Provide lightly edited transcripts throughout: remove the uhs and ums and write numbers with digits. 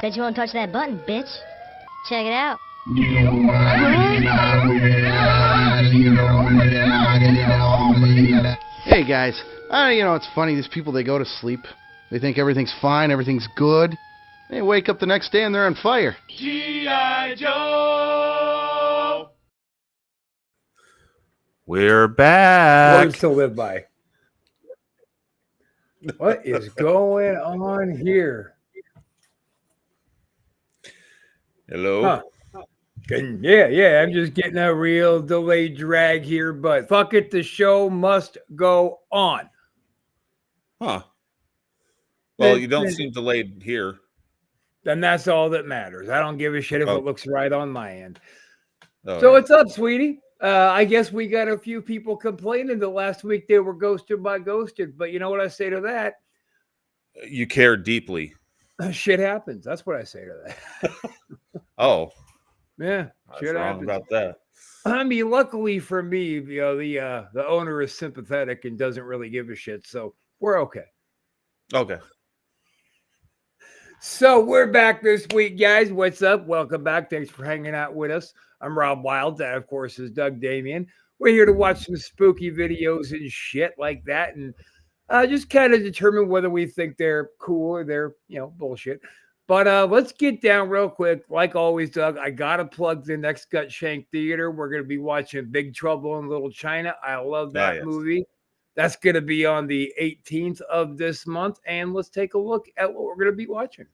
Bet you won't touch that button, bitch. Check it out. Hey guys, it's funny, these people, they go to sleep. They think everything's fine, everything's good. They wake up the next day and they're on fire. G.I. Joe! We're back. Words to live by. What is going on here? Hello. Huh. Yeah, I'm just getting a real delayed drag here, but fuck it, the show must go on. Huh. Well, you don't seem delayed here. Then that's all that matters. I don't give a shit if it looks right on my end. Oh, So what's up, sweetie? I guess we got a few people complaining that last week they were ghosted by ghosted, but you know what I say to that? You care deeply. Shit happens. That's what I say to that. Oh. Yeah, shit happens about that. I mean, luckily for me, the owner is sympathetic and doesn't really give a shit, so we're okay. Okay. So we're back this week, guys. What's up? Welcome back. Thanks for hanging out with us. I'm Rob Wild. That, of course, is Doug Damien. We're here to watch some spooky videos and shit like that, and just kind of determine whether we think they're cool or they're, bullshit. But let's get down real quick. Like always, Doug, I got to plug the next Gut Shank Theater. We're going to be watching Big Trouble in Little China. I love that movie. That's going to be on the 18th of this month. And let's take a look at what we're going to be watching.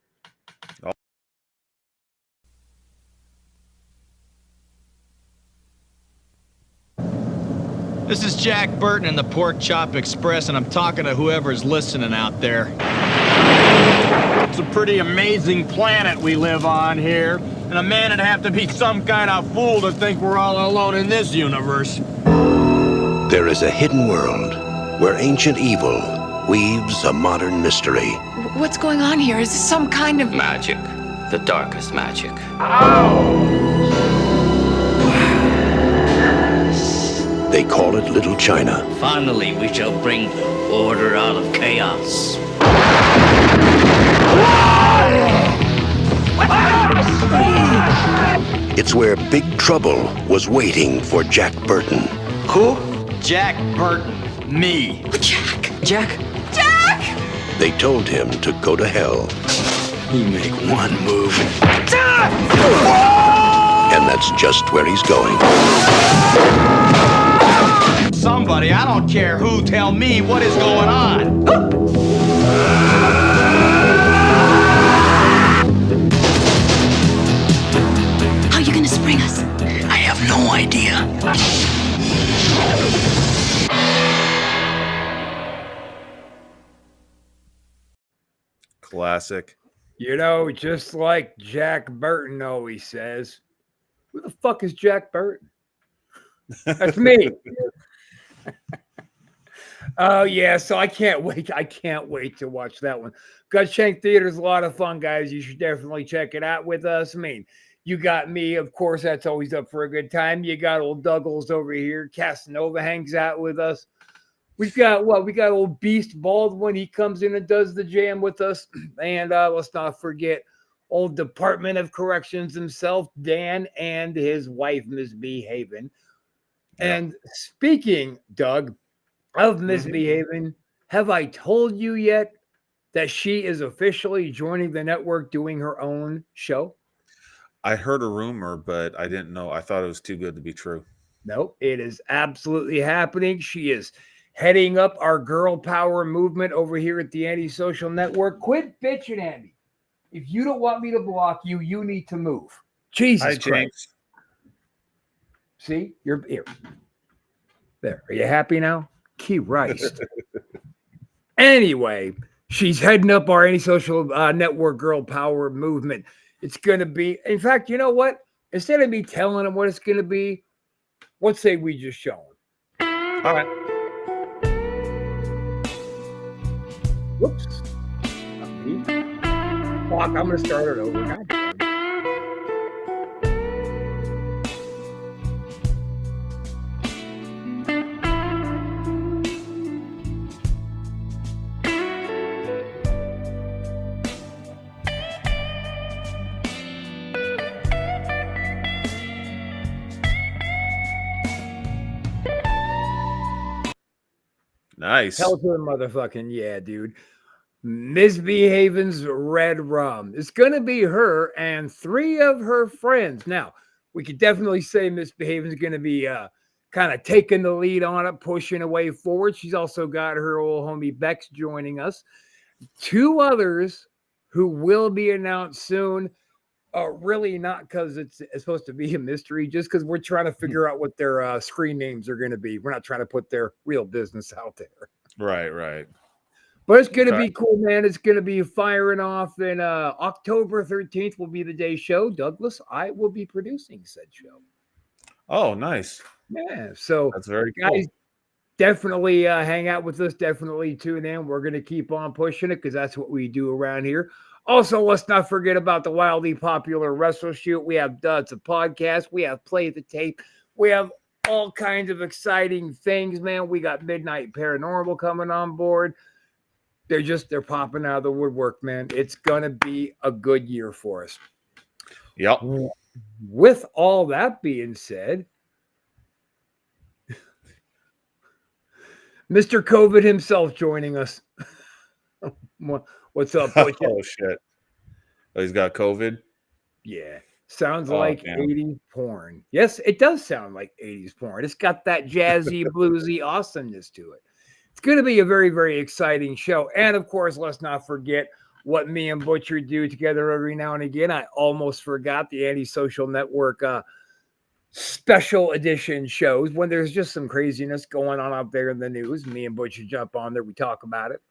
This is Jack Burton in the Pork Chop Express, and I'm talking to whoever's listening out there. It's a pretty amazing planet we live on here, and a man would have to be some kind of fool to think we're all alone in this universe. There is a hidden world where ancient evil weaves a modern mystery. What's going on here? Is this some kind of magic? The darkest magic. They call it Little China. Finally, we shall bring order out of chaos. It's where Big Trouble was waiting for Jack Burton. Who? Jack Burton. Me. Jack? They told him to go to hell. You make one move. And that's just where he's going. Somebody, I don't care who, tell me what is going on. How are you gonna spring us? I have no idea. Classic. Just like Jack Burton always says, who the fuck is Jack Burton? That's me. Oh, yeah. So I can't wait. I can't wait to watch that one. Gut Shank Theater is a lot of fun, guys. You should definitely check it out with us. I mean, you got me, of course, that's always up for a good time. You got old Douglas over here. Casanova hangs out with us. We got old Beast Baldwin. He comes in and does the jam with us. And let's not forget old Department of Corrections himself, Dan, and his wife, Miss Behaven. And speaking, Doug, of Misbehaving, have I told you yet that she is officially joining the network doing her own show? I heard a rumor, but I didn't know. I thought it was too good to be true. Nope, it is absolutely happening. She is heading up our girl power movement over here at the Antisocial Network. Quit bitching, Andy. If you don't want me to block you, you need to move. Jesus Christ. See, you're here. There. Are you happy now? Christ. Anyway, she's heading up our Antisocial Network girl power movement. It's going to be, in fact, you know what? Instead of me telling them what it's going to be, let's say we just show them. All right. Whoops. Fuck, I'm going to start it over. God damn it. Nice. Hell to the motherfucking yeah, dude. Misbehaven's Red Rum. It's going to be her and 3 of her friends. Now, we could definitely say Misbehaven's going to be kind of taking the lead on it, pushing a way forward. She's also got her old homie Bex joining us. 2 others who will be announced soon. Really not because it's supposed to be a mystery, just because we're trying to figure out what their screen names are going to be. We're not trying to put their real business out there. Right. But it's going to be cool, man. It's going to be firing off. And October 13th will be the day show. Douglas, I will be producing said show. Oh, nice. Yeah. So that's very guys, cool. Definitely hang out with us. Definitely tune in. We're going to keep on pushing it because that's what we do around here. Also, let's not forget about the wildly popular Wrestle Shoot. We have Duds, a podcast. We have Play the Tape. We have all kinds of exciting things, man. We got Midnight Paranormal coming on board. They're popping out of the woodwork, man. It's going to be a good year for us. Yep. With all that being said, Mr. COVID himself joining us. What's up, Butch? Oh, shit. Oh, he's got COVID? Yeah. Sounds like 80s porn. Yes, it does sound like 80s porn. It's got that jazzy, bluesy awesomeness to it. It's going to be a very, very exciting show. And, of course, let's not forget what me and Butcher do together every now and again. I almost forgot the Antisocial Network special edition shows when there's just some craziness going on out there in the news. Me and Butcher jump on there. We talk about it.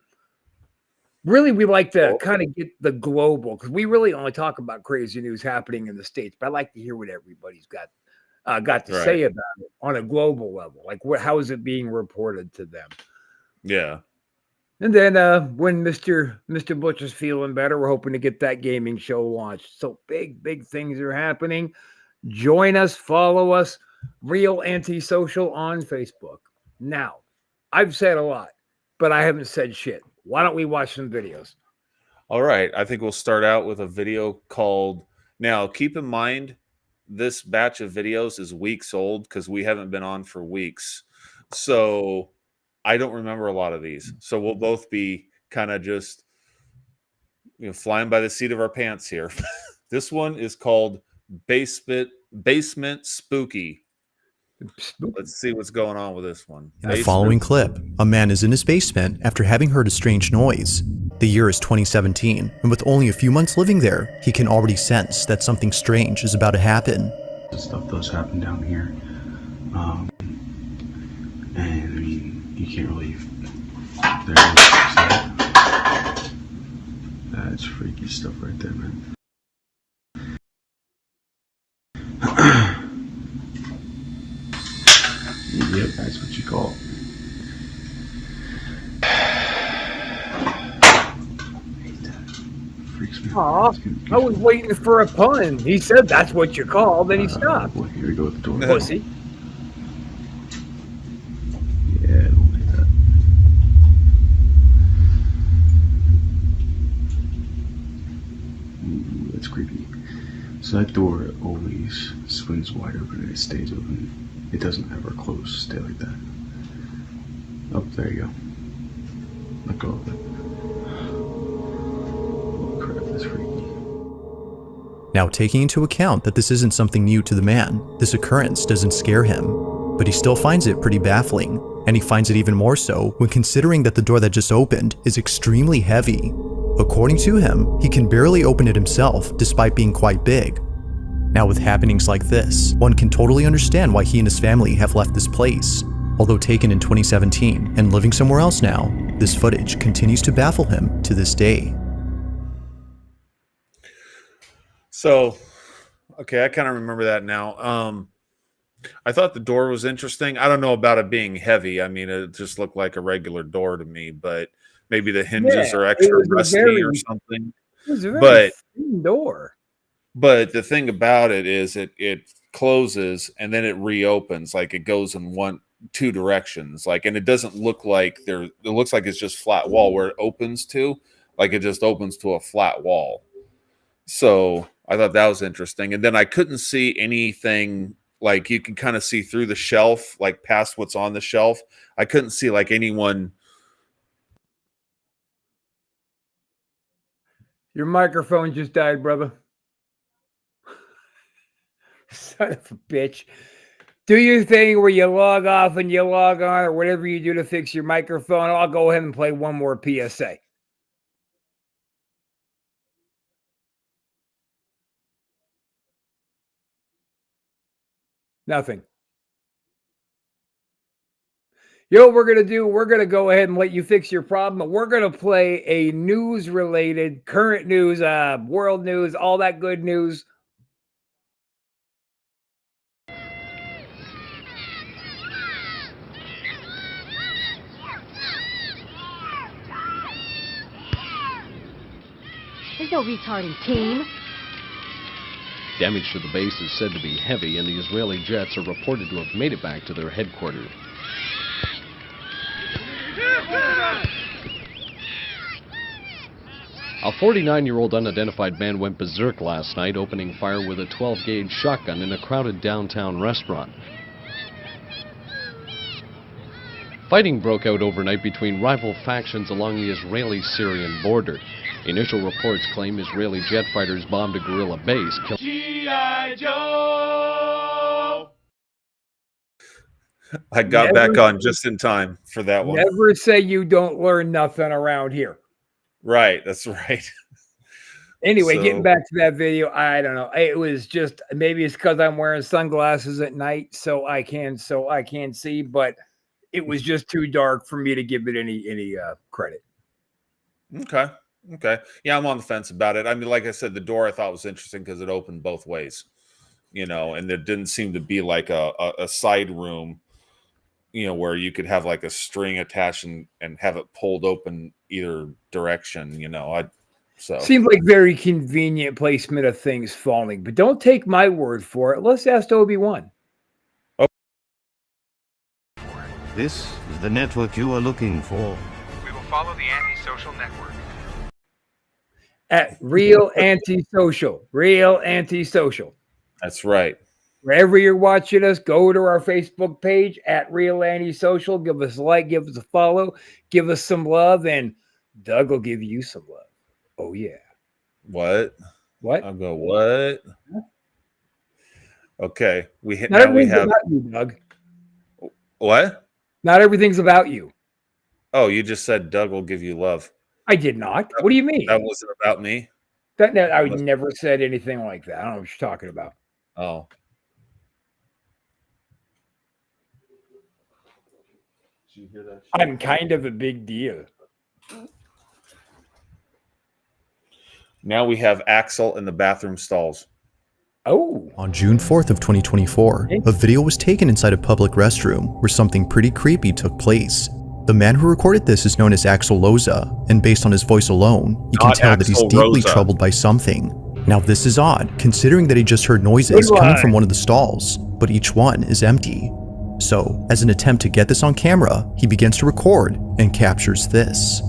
Really, we like to kind of get the global because we really only talk about crazy news happening in the States. But I like to hear what everybody's got to say about it on a global level. Like, how is it being reported to them? Yeah. And then when Mr. Butcher's feeling better, we're hoping to get that gaming show launched. So big things are happening. Join us, follow us, Real Antisocial on Facebook. Now, I've said a lot, but I haven't said shit. Why don't we watch some videos? All right. I think we'll start out with a video called... Now, keep in mind, this batch of videos is weeks old because we haven't been on for weeks. So I don't remember a lot of these. So we'll both be kind of just flying by the seat of our pants here. This one is called Basement Spooky. Let's see what's going on with this one. In the following clip, a man is in his basement after having heard a strange noise. The year is 2017, and with only a few months living there, he can already sense that something strange is about to happen. Stuff does happen down here. And I mean, you can't really... There it is. That's freaky stuff right there, man. Yep, that's what you call it. Freaks me out. I was waiting for a pun. He said that's what you call, then he stopped. Well, here we go with the door. Pussy. Yeah, I don't like that. Ooh, that's creepy. So that door always swings wide open and it stays open. It doesn't ever close. Stay like that. Oh, there you go. Let go of it. Oh crap, that's freaky. Now, taking into account that this isn't something new to the man, this occurrence doesn't scare him, but he still finds it pretty baffling, and he finds it even more so when considering that the door that just opened is extremely heavy. According to him, he can barely open it himself despite being quite big. Now, with happenings like this, one can totally understand why he and his family have left this place. Although taken in 2017 and living somewhere else now, this footage continues to baffle him to this day. So, okay, I kind of remember that now. I thought the door was interesting. I don't know about it being heavy. I mean, it just looked like a regular door to me, but maybe the hinges are extra rusty or something. It was a very thin door. But the thing about it is it closes and then it reopens, like it goes in two directions. Like, and it doesn't look like it looks like it's just flat wall where it opens to, like it just opens to a flat wall. So I thought that was interesting. And then I couldn't see anything like you can kind of see through the shelf, like past what's on the shelf. I couldn't see like anyone. Your microphone just died, brother. Son of a bitch. Do your thing where you log off and you log on, or whatever you do to fix your microphone. I'll go ahead and play one more PSA. Nothing. You know what we're going to do? We're going to go ahead and let you fix your problem. We're going to play a news-related, current news, world news, all that good news. There's no retarding team. Damage to the base is said to be heavy, and the Israeli jets are reported to have made it back to their headquarters. A 49-year-old unidentified man went berserk last night, opening fire with a 12-gauge shotgun in a crowded downtown restaurant. Fighting broke out overnight between rival factions along the Israeli-Syrian border. Initial reports claim Israeli jet fighters bombed a guerrilla base, G.I. Joe! I got back on just in time for that one. Never say you don't learn nothing around here. Right, that's right. Anyway, getting back to that video, I don't know. It was just, maybe it's because I'm wearing sunglasses at night, so I can see, but it was just too dark for me to give it any credit. Okay. Yeah, I'm on the fence about it. I mean, like I said, the door I thought was interesting because it opened both ways, and there didn't seem to be like a side room, where you could have like a string attached and have it pulled open either direction, so seems like very convenient placement of things falling, but don't take my word for it. Let's ask Obi-Wan. This is the network you are looking for. We will follow the antisocial network. At Real Antisocial. Real Antisocial. That's right. Wherever you're watching us, go to our Facebook page at Real Antisocial. Give us a like, give us a follow, give us some love, and Doug will give you some love. Oh, yeah. What? What? I'll go, what? Okay. Not everything's about you, Doug. What? Not everything's about you. Oh, you just said Doug will give you love. I did not. What do you mean? That wasn't about me? I would never said anything like that. I don't know what you're talking about. Oh. Did you hear that? I'm kind of a big deal. Now we have Axel in the bathroom stalls. Oh. On June 4th of 2024, a video was taken inside a public restroom where something pretty creepy took place. The man who recorded this is known as Axel Loza, and based on his voice alone, you can tell that he's deeply troubled by something. Now this is odd, considering that he just heard noises coming from one of the stalls, but each one is empty. So, as an attempt to get this on camera, he begins to record and captures this.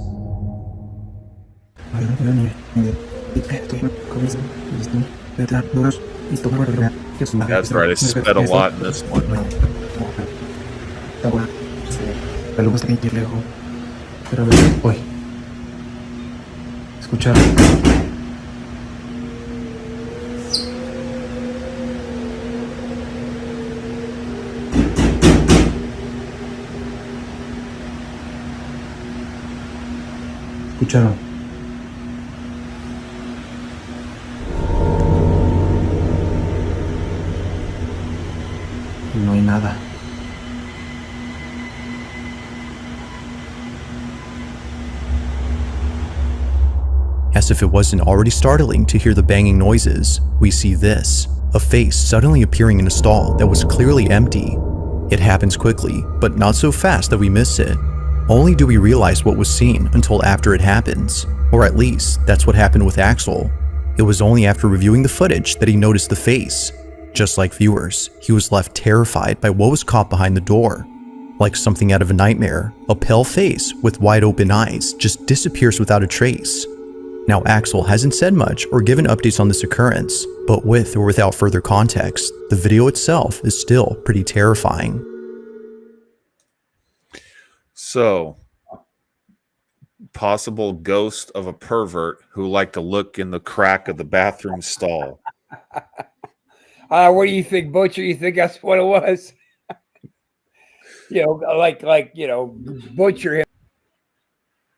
That's right, I sped a lot in this one. La luz está aquí lejos. Pero a ver, hoy. Escuchar. Escucharon. No hay nada. As if it wasn't already startling to hear the banging noises, we see this, a face suddenly appearing in a stall that was clearly empty. It happens quickly, but not so fast that we miss it. Only do we realize what was seen until after it happens, or at least that's what happened with Axel. It was only after reviewing the footage that he noticed the face. Just like viewers, he was left terrified by what was caught behind the door. Like something out of a nightmare, a pale face with wide open eyes just disappears without a trace. Now, Axel hasn't said much or given updates on this occurrence, but with or without further context, the video itself is still pretty terrifying. So, possible ghost of a pervert who liked to look in the crack of the bathroom stall. What do you think, Butcher? You think that's what it was? Butcher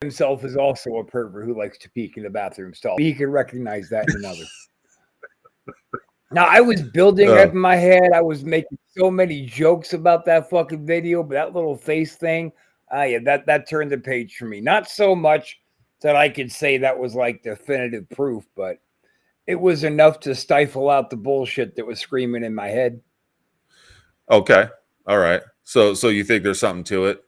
himself is also a pervert who likes to peek in the bathroom stall. He can recognize that in another. Now, I was building up in my head. I was making so many jokes about that fucking video, but that little face thing, that turned the page for me. Not so much that I could say that was like definitive proof, but it was enough to stifle out the bullshit that was screaming in my head. Okay. All right. So you think there's something to it?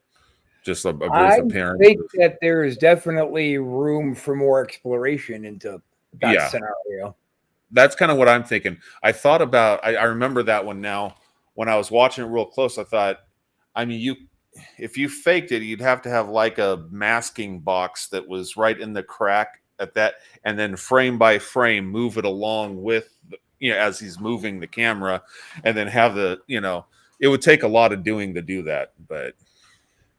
Just a brief appearance? I think that there is definitely room for more exploration into that scenario. That's kind of what I'm thinking. I thought about, I remember that one now. When I was watching it real close, I thought, I mean, if you faked it, you'd have to have like a masking box that was right in the crack at that, and then frame by frame move it along with, as he's moving the camera, and then have it would take a lot of doing to do that. But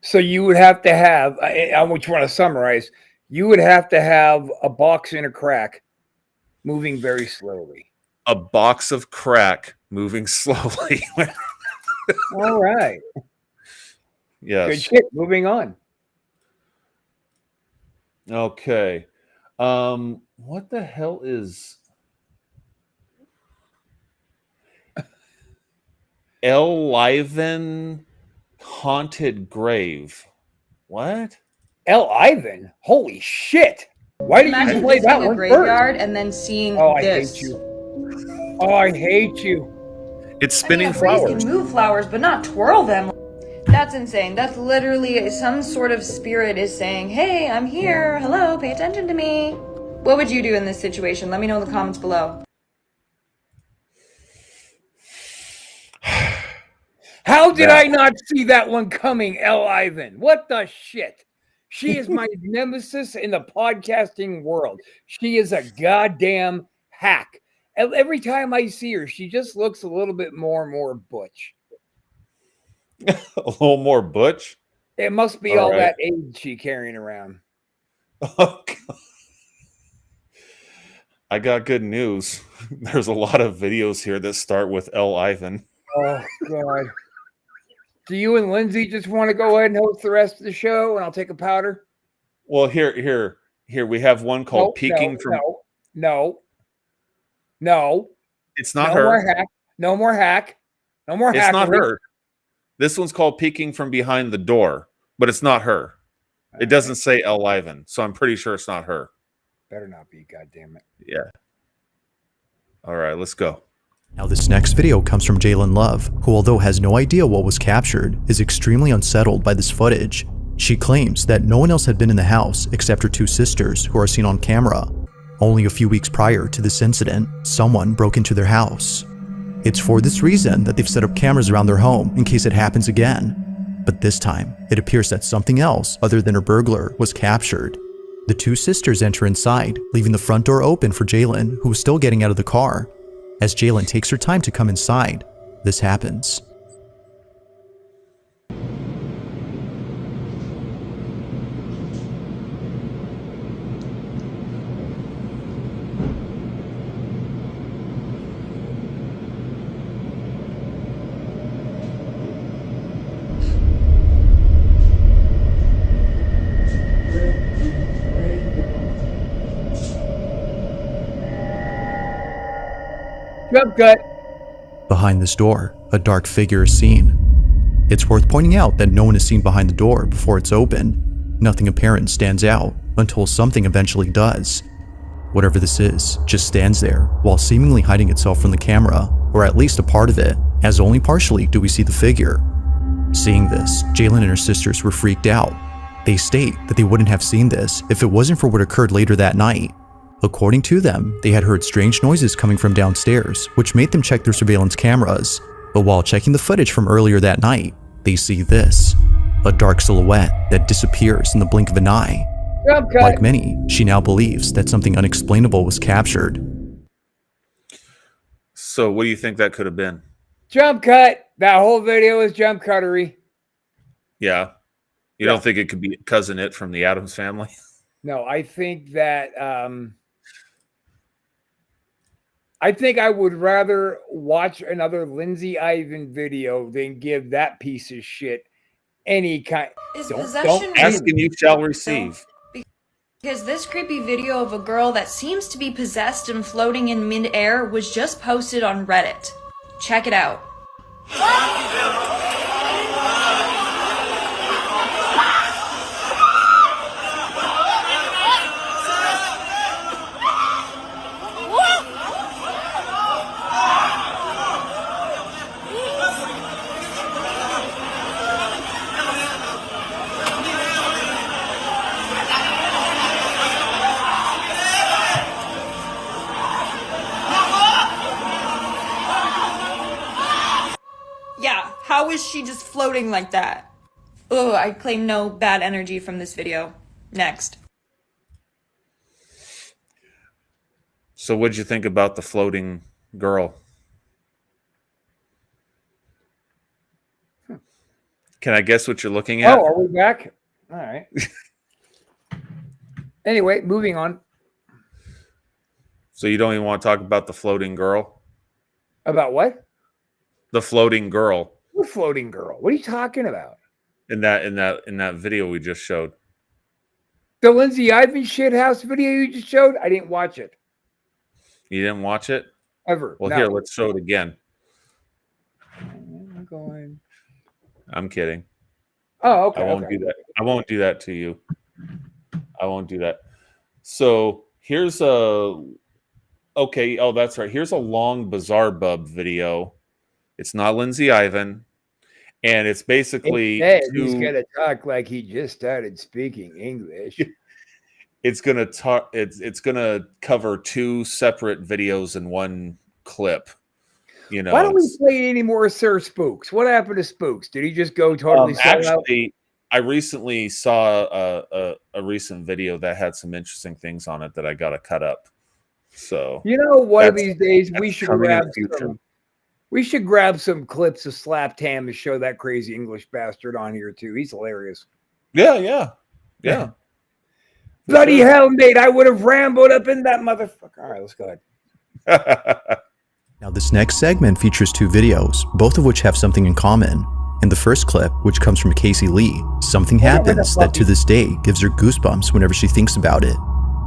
so you would have to have, I want to summarize, you would have to have a box in a crack moving very slowly. A box of crack moving slowly. All right. Yes. Good shit. Moving on. Okay. What the hell is El Ivan Haunted Grave? What? El Ivan? Holy shit! Why did you play that one graveyard first? And then seeing this? I hate you. Oh, I hate you. It's spinning flowers. Breeze can move flowers, but not twirl them. That's insane. That's literally some sort of spirit is saying, "Hey, I'm here. Hello, pay attention to me." What would you do in this situation? Let me know in the comments below. How did I not see that one coming, El Ivan? What the shit? She is my nemesis in the podcasting world. She is a goddamn hack. Every time I see her, she just looks a little bit more and more butch. A little more butch? It must be all that age she carrying around. Oh, God. I got good news. There's a lot of videos here that start with El Ivan. Oh, God. Do you and Lindsay just want to go ahead and host the rest of the show, and I'll take a powder? Well, here. We have one called Peeking from. No. It's not her. No more hack. It's not her. This one's called Peeking from Behind the Door, but it's not her. It doesn't say El Ivan, so I'm pretty sure it's not her. Better not be, goddammit. Yeah. All right, let's go. Now this next video comes from Jalen Love, who although has no idea what was captured, is extremely unsettled by this footage. She claims that no one else had been in the house except her two sisters, who are seen on camera. Only a few weeks prior to this incident, someone broke into their house. It's for this reason that they've set up cameras around their home in case it happens again. But this time, it appears that something else other than a burglar was captured. The two sisters enter inside, leaving the front door open for Jalen, who is still getting out of the car. As Jalen takes her time to come inside, this happens. Jump cut. Behind this door, a dark figure is seen. It's worth pointing out that no one is seen behind the door before it's open. Nothing apparent stands out until something eventually does. Whatever this is just stands there while seemingly hiding itself from the camera, or at least a part of it, as only partially do we see the figure. Seeing this, Jalen and her sisters were freaked out. They state that they wouldn't have seen this if it wasn't for what occurred later that night. According to them, they had heard strange noises coming from downstairs, which made them check their surveillance cameras. But while checking the footage from earlier that night, they see this. A dark silhouette that disappears in the blink of an eye. Jump cut. Like many, she now believes that something unexplainable was captured. So what do you think that could have been? Jump cut. That whole video is jump cuttery. Yeah. You don't think it could be Cousin It from the Addams Family? No, I think that I think I would rather watch another Lindsay Ivan video than give that piece of shit any kind. Possession ask and you shall receive. Because this creepy video of a girl that seems to be possessed and floating in mid-air was just posted on Reddit. Check it out. Yeah, how is she just floating like that? Ugh, I claim no bad energy from this video. Next. So what'd you think about the floating girl? Can I guess what you're looking at? Oh, are we back? All right. Anyway, moving on. So you don't even want to talk about the floating girl? About what? The floating girl. What floating girl? What are you talking about? In that video we just showed. The Lindsay Ivan shithouse video you just showed? I didn't watch it. You didn't watch it? Ever. Well, no. here, let's show it again. I'm going. I'm kidding. Oh, okay. I won't do that. I won't do that to you. I won't do that. So here's a okay. Oh, that's right. Here's a long Bizarre Bub video. It's not Lindsay Ivan, and it's basically he's gonna talk like he just started speaking English. It's gonna talk. It's gonna cover two separate videos in one clip. You know. Why don't we play any more Sir Spooks? What happened to Spooks? Did he just go totally sell out? I recently saw a recent video that had some interesting things on it that I got to cut up. So you know, one of these days we should grab some clips of Slap Tam and show that crazy English bastard on here too. He's hilarious. Yeah. Bloody hell, mate! I would have rambled up in that motherfucker. All right, let's go ahead. Now, this next segment features two videos, both of which have something in common. In the first clip, which comes from Casey Lee, something happens that to this day gives her goosebumps whenever she thinks about it.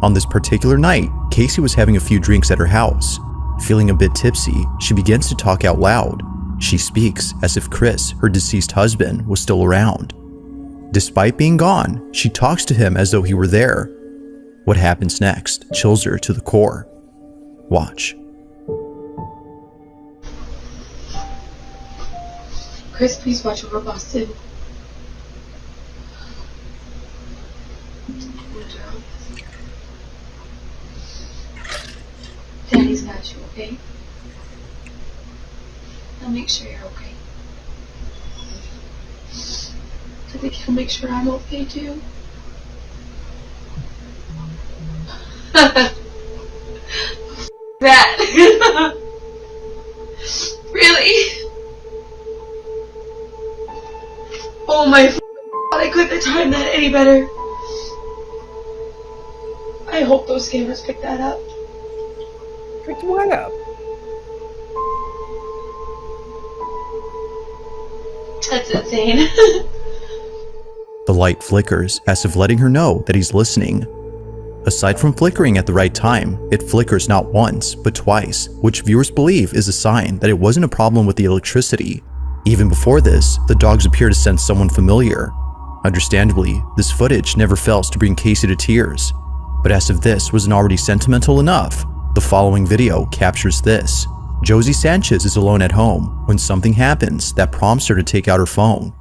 On this particular night, Casey was having a few drinks at her house. Feeling a bit tipsy, she begins to talk out loud. She speaks as if Chris, her deceased husband, was still around. Despite being gone, she talks to him as though he were there. What happens next chills her to the core. Watch. Chris, please watch over Boston. Daddy's got you, okay? I'll make sure you're okay. I think he'll make sure I'm okay too. That. Really? Oh my God, I couldn't have timed that any better. I hope those cameras pick that up. Pick what up? That's insane. The light flickers as if letting her know that he's listening. Aside from flickering at the right time, it flickers not once, but twice, which viewers believe is a sign that it wasn't a problem with the electricity. Even before this, the dogs appear to sense someone familiar. Understandably, this footage never fails to bring Casey to tears. But as if this wasn't already sentimental enough, the following video captures this. Josie Sanchez is alone at home when something happens that prompts her to take out her phone.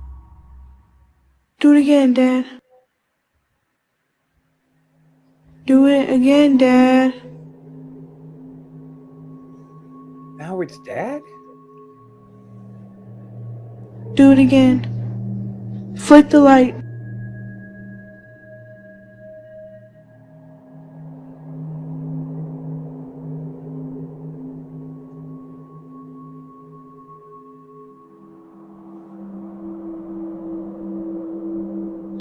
Do it again, Dad. Do it again, Dad. Now it's Dad? Do it again. Flick the light.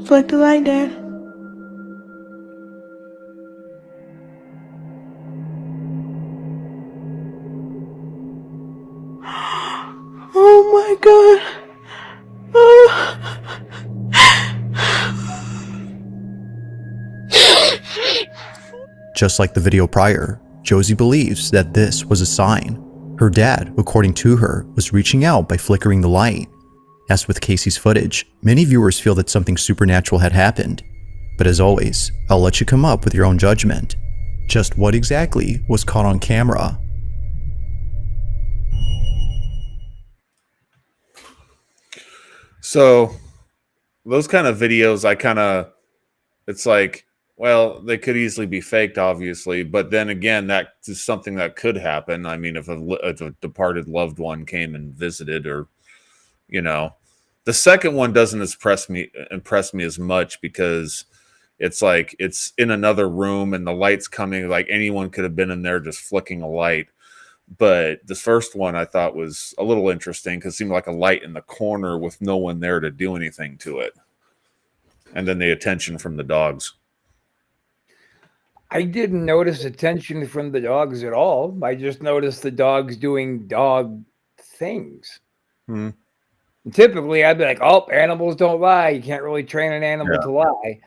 Flick the light, Dad. Oh my god. Just like the video prior, Josie believes that this was a sign. Her dad, according to her, was reaching out by flickering the light. As with Casey's footage, many viewers feel that something supernatural had happened. But as always, I'll let you come up with your own judgment. Just what exactly was caught on camera? So those kind of videos, it's like, well, they could easily be faked, obviously, but then again, that is something that could happen. I mean, if a departed loved one came and visited, or the second one doesn't impress me as much, because it's like it's in another room and the light's coming, like anyone could have been in there just flicking a light. But the first one I thought was a little interesting because it seemed like a light in the corner with no one there to do anything to it. And then the attention from the dogs. I didn't notice attention from the dogs at all. I just noticed the dogs doing dog things. Hmm. Typically, I'd be like, "Oh, animals don't lie. You can't really train an animal to lie."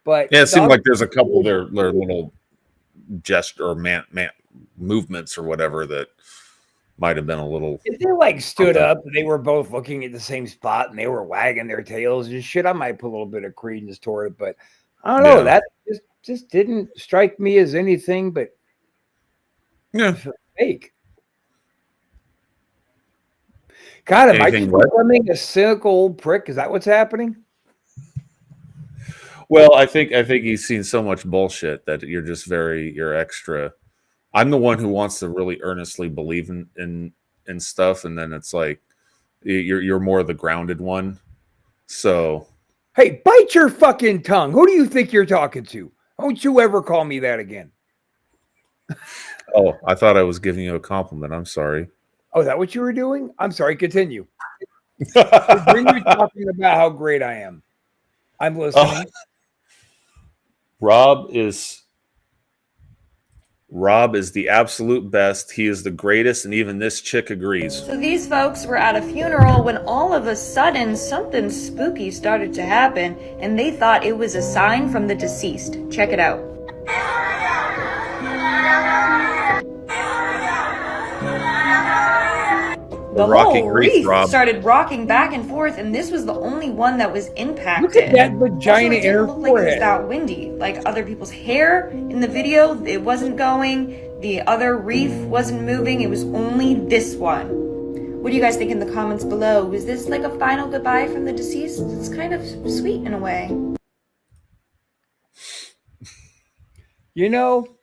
But yeah, it seemed like there's a couple of their little gesture or man movements or whatever that might have been a little. If they like stood up, they were both looking at the same spot and they were wagging their tails and shit, I might put a little bit of credence toward it. But I don't know. That just didn't strike me as anything but fake. God, am I just becoming a cynical old prick? Is that what's happening? Well, I think he's seen so much bullshit that you're extra. I'm the one who wants to really earnestly believe in stuff, and then it's like you're more the grounded one. So, hey, bite your fucking tongue. Who do you think you're talking to? Don't you ever call me that again. Oh, I thought I was giving you a compliment. I'm sorry. Oh, is that what you were doing? I'm sorry. Continue. Continue talking about how great I am. I'm listening. Rob is the absolute best. He is the greatest, and even this chick agrees. So these folks were at a funeral when all of a sudden something spooky started to happen, and they thought it was a sign from the deceased. Check it out. The whole wreath started rocking back and forth, and this was the only one that was impacted. Look at that vagina in her look like it was forehead. that windy. Like other people's hair in the video, it wasn't going. The other wreath wasn't moving. It was only this one. What do you guys think in the comments below? Was this like a final goodbye from the deceased? It's kind of sweet in a way. You know,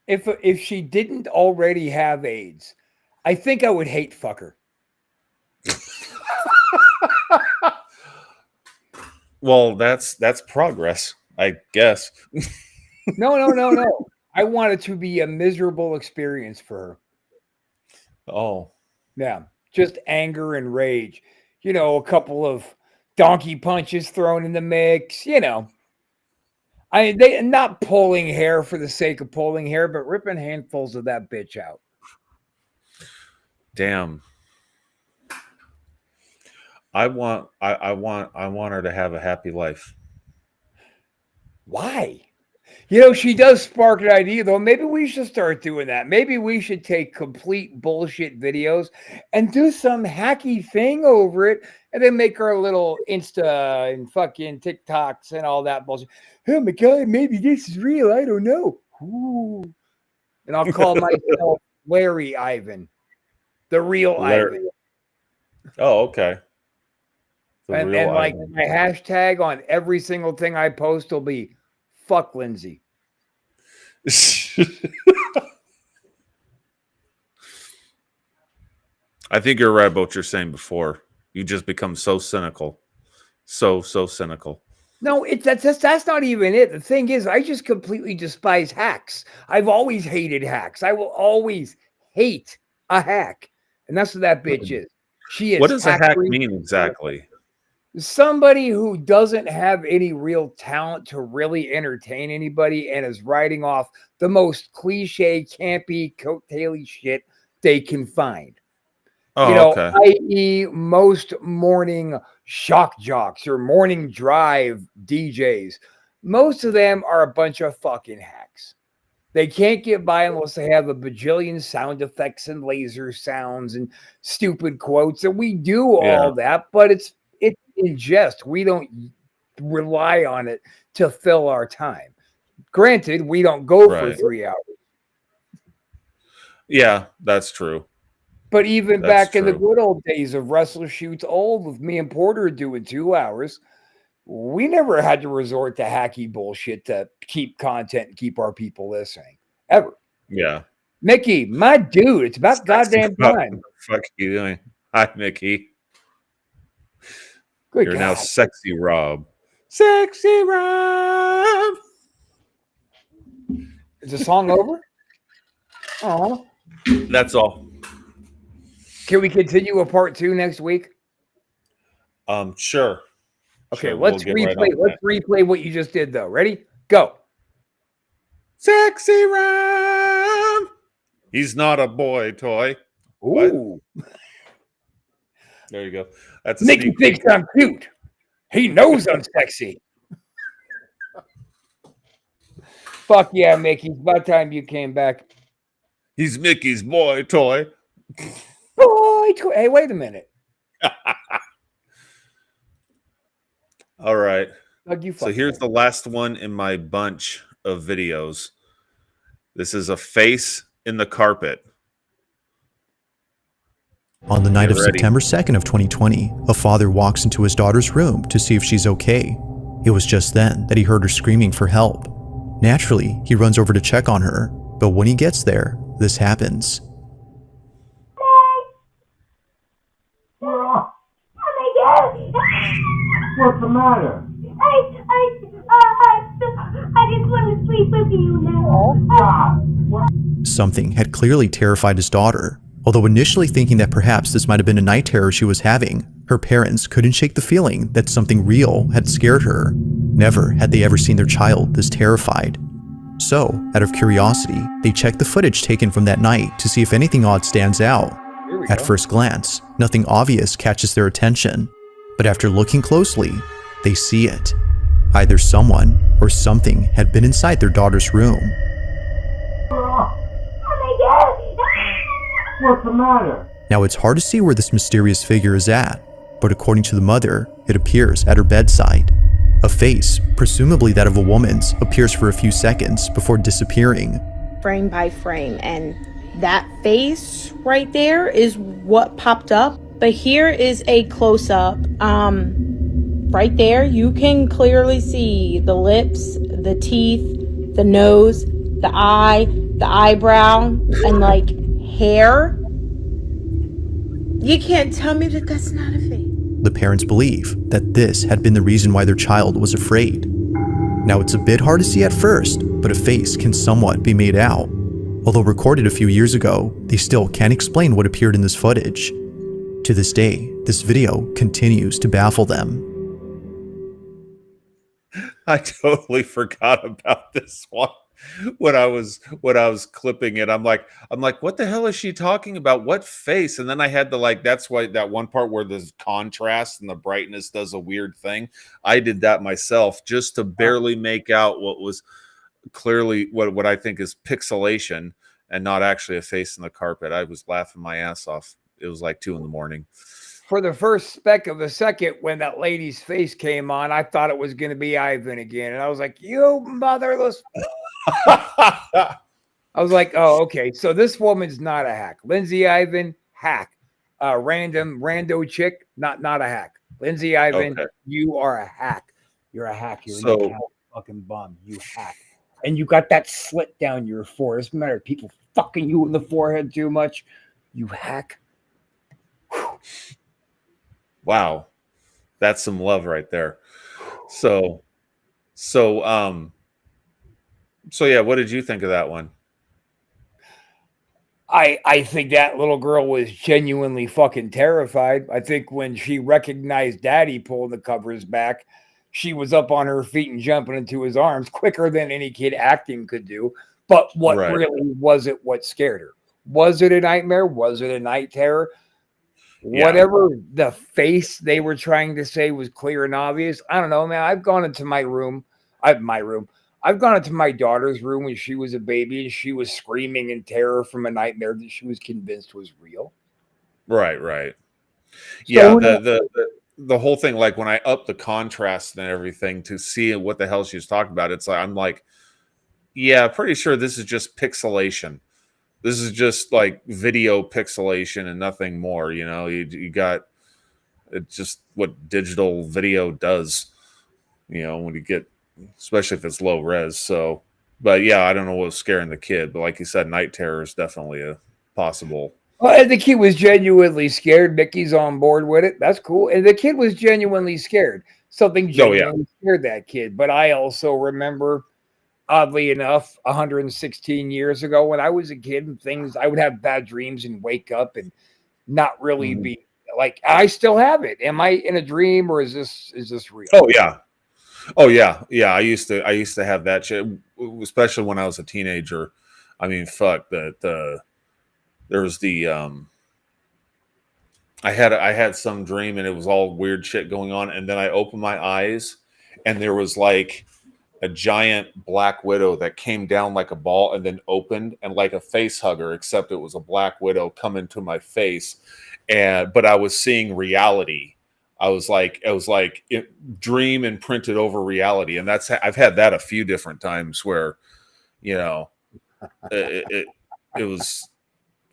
if she didn't already have AIDS, I think I would hate fuck her. Well, that's progress, I guess. No. I want it to be a miserable experience for her. Oh. Yeah. Just anger and rage. You know, a couple of donkey punches thrown in the mix, they not pulling hair for the sake of pulling hair, but ripping handfuls of that bitch out. Damn. I want her to have a happy life. Why? She does spark an idea, though. Maybe we should start doing that. Maybe we should take complete bullshit videos and do some hacky thing over it, and then make our little Insta and fucking TikToks and all that bullshit. Oh my God, maybe this is real. I don't know. Ooh. And I'll call myself Larry Ivan. The real Ivan. Oh, okay. And like my hashtag on every single thing I post will be fuck Lindsay. I think you're right about what you're saying before. You just become so cynical. So cynical. No, that's not even it. The thing is, I just completely despise hacks. I've always hated hacks. I will always hate a hack. And that's what that bitch is. She is. What does a hack mean exactly? somebody who doesn't have any real talent to really entertain anybody and is writing off the most cliche, campy, coattaily shit they can find. Oh, okay. i.e., most morning shock jocks or morning drive DJs. Most of them are a bunch of fucking hacks. They can't get by unless they have a bajillion sound effects and laser sounds and stupid quotes. And we do all that, but it's in jest. We don't rely on it to fill our time. Granted, we don't go for 3 hours. Yeah, that's true. But even back in the good old days of Wrestler Shoots Old with me and Porter doing 2 hours, we never had to resort to hacky bullshit to keep content and keep our people listening. Ever. Yeah. Mickey, my dude, it's about goddamn time. What the fuck are you doing? Hi, Mickey. Good You're God. now Sexy Rob. Sexy Rob. Is the song over? Oh. That's all. Can we continue a part 2 next week? Sure. Okay, Sure, let's we'll replay. right Let's replay what you just did, though. Ready? Go. Sexy Rob. He's not a boy toy. Ooh. What? There you go. That's a Mickey sneak thinks peek. I'm cute. He knows I'm sexy. Fuck yeah, Mickey. It's about time you came back. He's Mickey's boy toy. Boy toy. Hey, wait a minute. All right. Doug, you So fuck here's the last one in my bunch of videos. This is a face in the carpet. On the night Get of ready. September 2nd of 2020, a father walks into his daughter's room to see if she's okay. It was just then that he heard her screaming for help. Naturally, he runs over to check on her, but when he gets there, this happens. Oh my God! What's the matter? I just want to sleep with you now. Something had clearly terrified his daughter. Although initially thinking that perhaps this might have been a night terror she was having, her parents couldn't shake the feeling that something real had scared her. Never had they ever seen their child this terrified. So, out of curiosity, they checked the footage taken from that night to see if anything odd stands out. At first glance, nothing obvious catches their attention, but after looking closely, they see it. Either someone or something had been inside their daughter's room. What's the matter? Now it's hard to see where this mysterious figure is at, but according to the mother, it appears at her bedside. A face, presumably that of a woman's, appears for a few seconds before disappearing. Frame by frame, and that face right there is what popped up. But here is a close-up. Right there, you can clearly see the lips, the teeth, the nose, the eye, the eyebrow, and like hair. You can't tell me that that's not a face. The parents believe that this had been the reason why their child was afraid. Now it's a bit hard to see at first, but a face can somewhat be made out. Although recorded a few years ago, they still can't explain what appeared in this footage. To this day, this video continues to baffle them. I totally forgot about this one when I was clipping it. I'm like, what the hell is she talking about? What face? And then I had to that's why that one part where the contrast and the brightness does a weird thing. I did that myself just to barely make out what was clearly what I think is pixelation and not actually a face in the carpet. I was laughing my ass off. It was like 2 a.m. For the first speck of a second when that lady's face came on, I thought it was going to be Ivan again. And I was like, you motherless. I was like, oh, okay. So this woman's not a hack. Lindsay Ivan, hack. Random rando chick, not a hack. Lindsay Ivan, Okay. You are a hack. You're a hack. You're So- a fucking bum. You hack. And you got that slit down your forehead. Doesn't matter if people fucking you in the forehead too much. You hack. Wow, that's some love right there. So yeah, what did you think of that one? I think that little girl was genuinely fucking terrified. I think when she recognized Daddy pulling the covers back, she was up on her feet and jumping into his arms quicker than any kid acting could do. But what Right. really was it what scared her? Was it a nightmare? Was it a night terror? Yeah. Whatever the face they were trying to say was clear and obvious. I don't know, man. I've gone into my room. I've gone into my daughter's room when she was a baby and she was screaming in terror from a nightmare that she was convinced was real. Right. So Yeah. The whole thing, like when I up the contrast and everything to see what the hell she was talking about, it's like I'm like, yeah, pretty sure this is just pixelation. This is just like video pixelation and nothing more. You know, you got it's just what digital video does. You know, when you get, especially if it's low res. So, but yeah, I don't know what was scaring the kid, but like you said, night terror is definitely a possible. Well, and the kid was genuinely scared. Mickey's on board with it. That's cool. And the kid was genuinely scared. Something genuinely scared that kid. But I also remember, oddly enough, 116 years ago when I was a kid and things, I would have bad dreams and wake up and not really be like, I still have it. Am I in a dream or is this real? Oh yeah. I used to have that shit, especially when I was a teenager. I mean, fuck that. There was the I had some dream and it was all weird shit going on, and then I opened my eyes and there was like a giant black widow that came down like a ball and then opened, and like a face hugger, except it was a black widow coming to my face, but I was seeing reality. I was like dream imprinted over reality, and I've had that a few different times where, you know, it was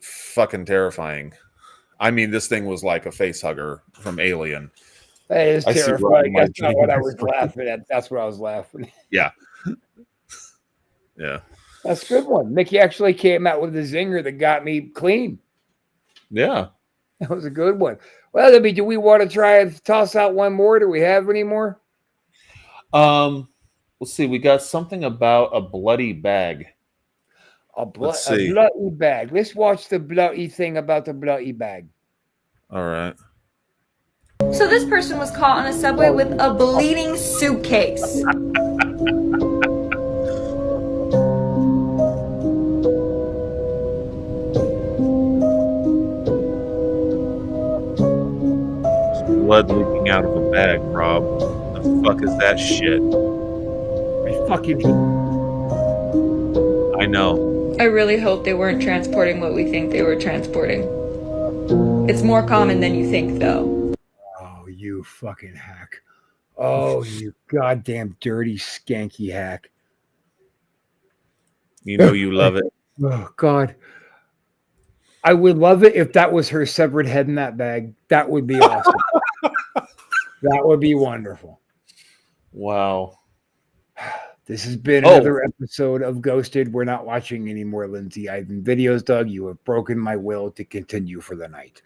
fucking terrifying. I mean, this thing was like a face hugger from Alien. That is terrifying. That's not what I was laughing at. That's what I was laughing. Yeah. That's a good one. Mickey actually came out with a zinger that got me clean. Yeah. That was a good one. Well, Libby, do we want to try and toss out one more? Do we have any more? Let's see. We got something about a bloody bag. A bloody bag. Let's watch the bloody thing about the bloody bag. All right. So this person was caught on a subway with a bleeding suitcase. Blood leaking out of a bag, Rob. The fuck is that shit? I know. I really hope they weren't transporting what we think they were transporting. It's more common than you think, though. Oh, you fucking hack. Oh, you goddamn dirty, skanky hack. You know you love it. Oh, God. I would love it if that was her severed head in that bag. That would be awesome. That would be wonderful. Wow. This has been another episode of Ghosted. We're not watching anymore, Lindsay. I've been videos, Doug. You have broken my will to continue for the night.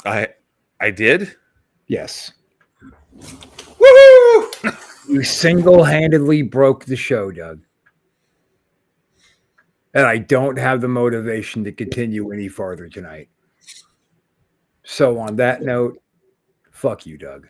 I did? Yes. Woohoo! You single-handedly broke the show, Doug. And I don't have the motivation to continue any farther tonight. So on that note, fuck you, Doug.